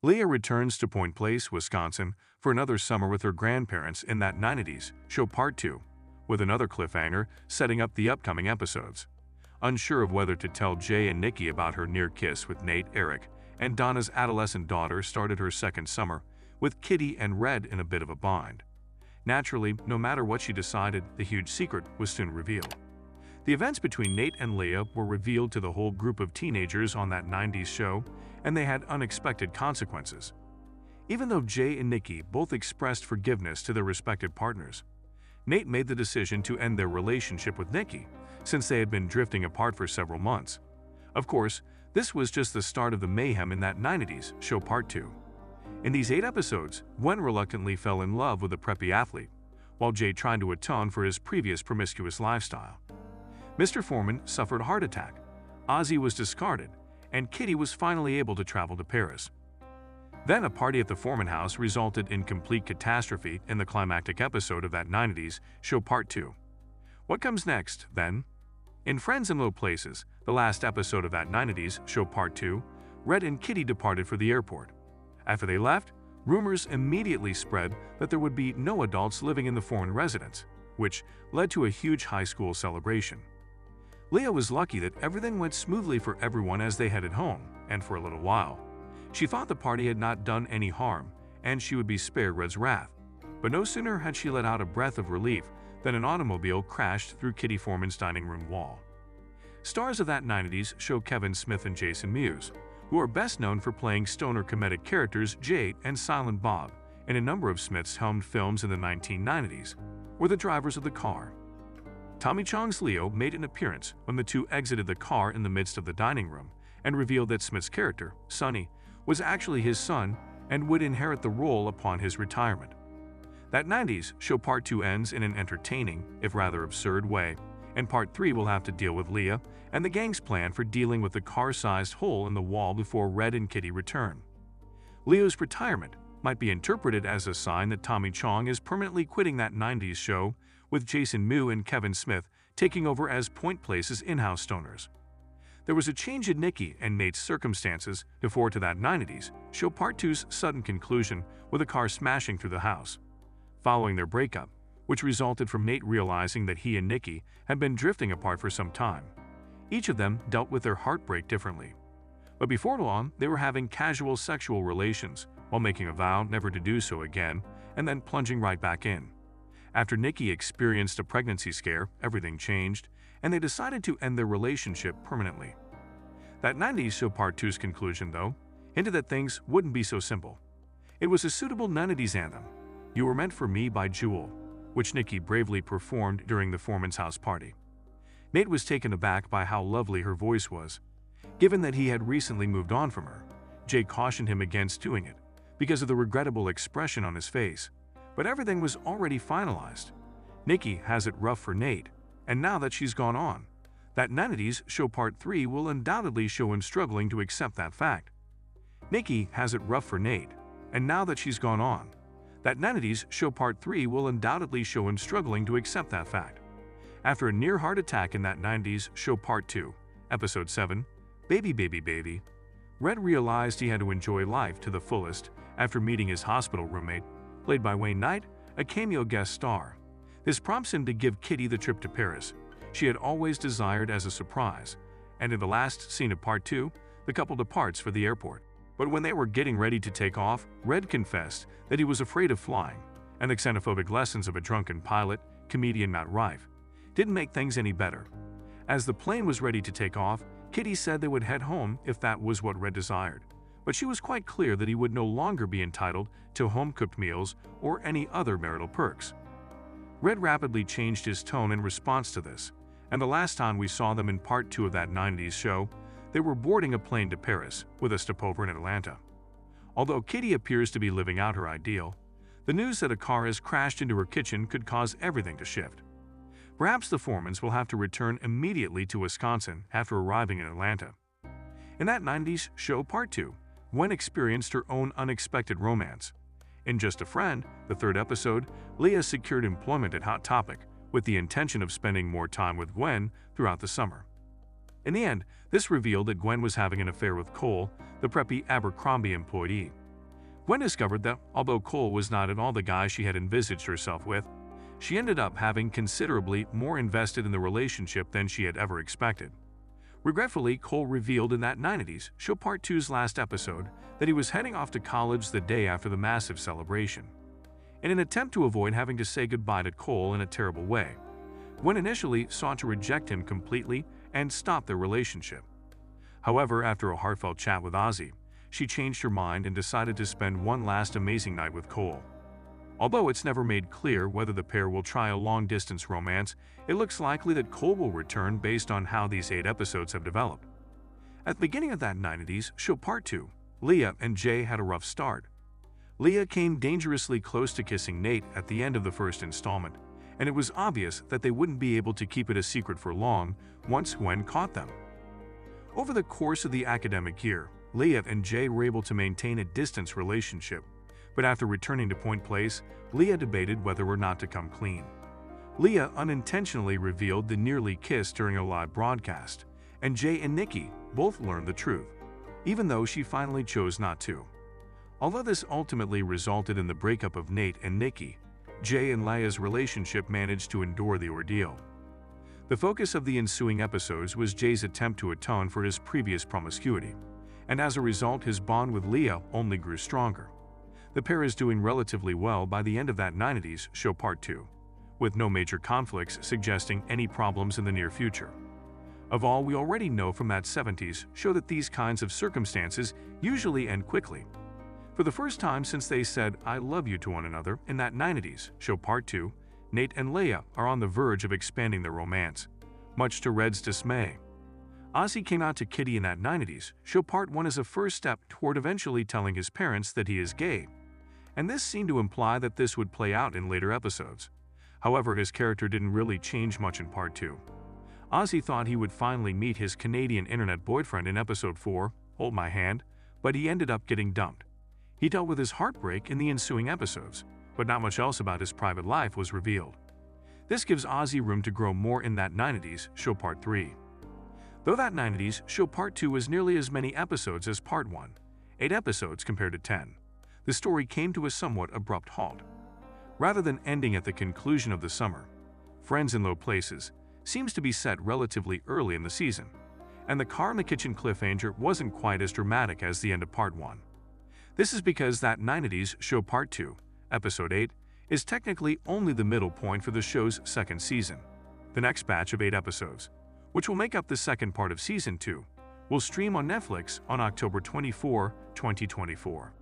Leah returns to Point Place, Wisconsin for another summer with her grandparents in That 90s Show Part 2, with another cliffhanger setting up the upcoming episodes. Unsure of whether to tell Jay and Nikki about her near kiss with Nate, Eric, and Donna's adolescent daughter started her second summer, with Kitty and Red in a bit of a bind. Naturally, no matter what she decided, the huge secret was soon revealed. The events between Nate and Leah were revealed to the whole group of teenagers on That 90s Show, and they had unexpected consequences. Even though Jay and Nikki both expressed forgiveness to their respective partners, Nate made the decision to end their relationship with Nikki, since they had been drifting apart for several months. Of course, this was just the start of the mayhem in That 90s Show Part 2. In these 8 episodes, Gwen reluctantly fell in love with a preppy athlete, while Jay tried to atone for his previous promiscuous lifestyle. Mr. Foreman suffered a heart attack, Ozzy was discarded, and Kitty was finally able to travel to Paris. Then a party at the Foreman house resulted in complete catastrophe in the climactic episode of That 90s Show Part 2. What comes next, then? In Friends in Low Places, the last episode of That 90s Show Part 2, Red and Kitty departed for the airport. After they left, rumors immediately spread that there would be no adults living in the Foreman residence, which led to a huge high school celebration. Leah was lucky that everything went smoothly for everyone as they headed home, and for a little while. She thought the party had not done any harm, and she would be spared Red's wrath. But no sooner had she let out a breath of relief than an automobile crashed through Kitty Foreman's dining room wall. Stars of That 90s Show Kevin Smith and Jason Mewes, who are best known for playing stoner comedic characters Jade and Silent Bob in a number of Smith's helmed films in the 1990s, were the drivers of the car. Tommy Chong's Leo made an appearance when the two exited the car in the midst of the dining room and revealed that Smith's character, Sonny, was actually his son and would inherit the role upon his retirement. That 90s Show Part 2 ends in an entertaining, if rather absurd, way, and Part 3 will have to deal with Leah and the gang's plan for dealing with the car-sized hole in the wall before Red and Kitty return. Leo's retirement might be interpreted as a sign that Tommy Chong is permanently quitting That 90s Show, with Jason Mew and Kevin Smith taking over as Point Place's in-house stoners. There was a change in Nikki and Nate's circumstances before to That 90s Show Part 2's sudden conclusion with a car smashing through the house. Following their breakup, which resulted from Nate realizing that he and Nikki had been drifting apart for some time, each of them dealt with their heartbreak differently. But before long, they were having casual sexual relations while making a vow never to do so again and then plunging right back in. After Nikki experienced a pregnancy scare, everything changed, and they decided to end their relationship permanently. That 90s Show Part 2's conclusion, though, hinted that things wouldn't be so simple. It was a suitable 90s anthem, You Were Meant for Me by Jewel, which Nikki bravely performed during the Foreman's house party. Nate was taken aback by how lovely her voice was. Given that he had recently moved on from her, Jay cautioned him against doing it because of the regrettable expression on his face. But everything was already finalized. Nikki has it rough for Nate, and now that she's gone on, That 90s Show Part 3 will undoubtedly show him struggling to accept that fact. Nikki has it rough for Nate, and now that she's gone on, That 90s Show Part 3 will undoubtedly show him struggling to accept that fact. After a near heart attack in That 90s Show Part 2, Episode 7, Baby Baby Baby, Red realized he had to enjoy life to the fullest after meeting his hospital roommate, played by Wayne Knight, a cameo guest star. This prompts him to give Kitty the trip to Paris she had always desired as a surprise, and in the last scene of Part 2, the couple departs for the airport. But when they were getting ready to take off, Red confessed that he was afraid of flying, and the xenophobic lessons of a drunken pilot, comedian Matt Rife, didn't make things any better. As the plane was ready to take off, Kitty said they would head home if that was what Red desired, but she was quite clear that he would no longer be entitled to home-cooked meals or any other marital perks. Red rapidly changed his tone in response to this, and the last time we saw them in Part 2 of That 90s Show, they were boarding a plane to Paris with a stopover in Atlanta. Although Kitty appears to be living out her ideal, the news that a car has crashed into her kitchen could cause everything to shift. Perhaps the Foremans will have to return immediately to Wisconsin after arriving in Atlanta. In That 90s Show Part 2, Gwen experienced her own unexpected romance. In Just a Friend, the third episode, Leah secured employment at Hot Topic with the intention of spending more time with Gwen throughout the summer. In the end, this revealed that Gwen was having an affair with Cole, the preppy Abercrombie employee. Gwen discovered that, although Cole was not at all the guy she had envisaged herself with, she ended up having considerably more invested in the relationship than she had ever expected. Regretfully, Cole revealed in that 90s show Part 2's last episode that he was heading off to college the day after the massive celebration. In an attempt to avoid having to say goodbye to Cole in a terrible way, Gwen initially sought to reject him completely and stop their relationship. However, after a heartfelt chat with Ozzy, she changed her mind and decided to spend one last amazing night with Cole. Although it's never made clear whether the pair will try a long-distance romance, it looks likely that Cole will return based on how these 8 episodes have developed. At the beginning of that 90s show Part 2, Leah and Jay had a rough start. Leah came dangerously close to kissing Nate at the end of the first installment, and it was obvious that they wouldn't be able to keep it a secret for long once Gwen caught them. Over the course of the academic year, Leah and Jay were able to maintain a distance relationship, but after returning to Point Place, Leah debated whether or not to come clean. Leah unintentionally revealed the nearly kiss during a live broadcast, and Jay and Nikki both learned the truth, even though she finally chose not to. Although this ultimately resulted in the breakup of Nate and Nikki, Jay and Leah's relationship managed to endure the ordeal. The focus of the ensuing episodes was Jay's attempt to atone for his previous promiscuity, and as a result his bond with Leah only grew stronger. The pair is doing relatively well by the end of that 90s show Part 2, with no major conflicts suggesting any problems in the near future. Of all we already know from that 70s show that these kinds of circumstances usually end quickly. For the first time since they said "I love you" to one another in that 90s show Part 2, Nate and Leah are on the verge of expanding their romance, much to Red's dismay. Ozzy came out to Kitty in that 90s show Part 1 as a first step toward eventually telling his parents that he is gay, and this seemed to imply that this would play out in later episodes. However, his character didn't really change much in Part 2. Ozzy thought he would finally meet his Canadian internet boyfriend in Episode 4, Hold My Hand, but he ended up getting dumped. He dealt with his heartbreak in the ensuing episodes, but not much else about his private life was revealed. This gives Ozzy room to grow more in that 90s show Part 3. Though that 90s show Part 2 was nearly as many episodes as Part 1, 8 episodes compared to 10, the story came to a somewhat abrupt halt. Rather than ending at the conclusion of the summer, Friends in Low Places seems to be set relatively early in the season, and the car in the kitchen cliffhanger wasn't quite as dramatic as the end of Part 1. This is because that 90s show Part 2, Episode 8, is technically only the middle point for the show's second season. The next batch of 8 episodes, which will make up the second part of Season 2, will stream on Netflix on October 24, 2024.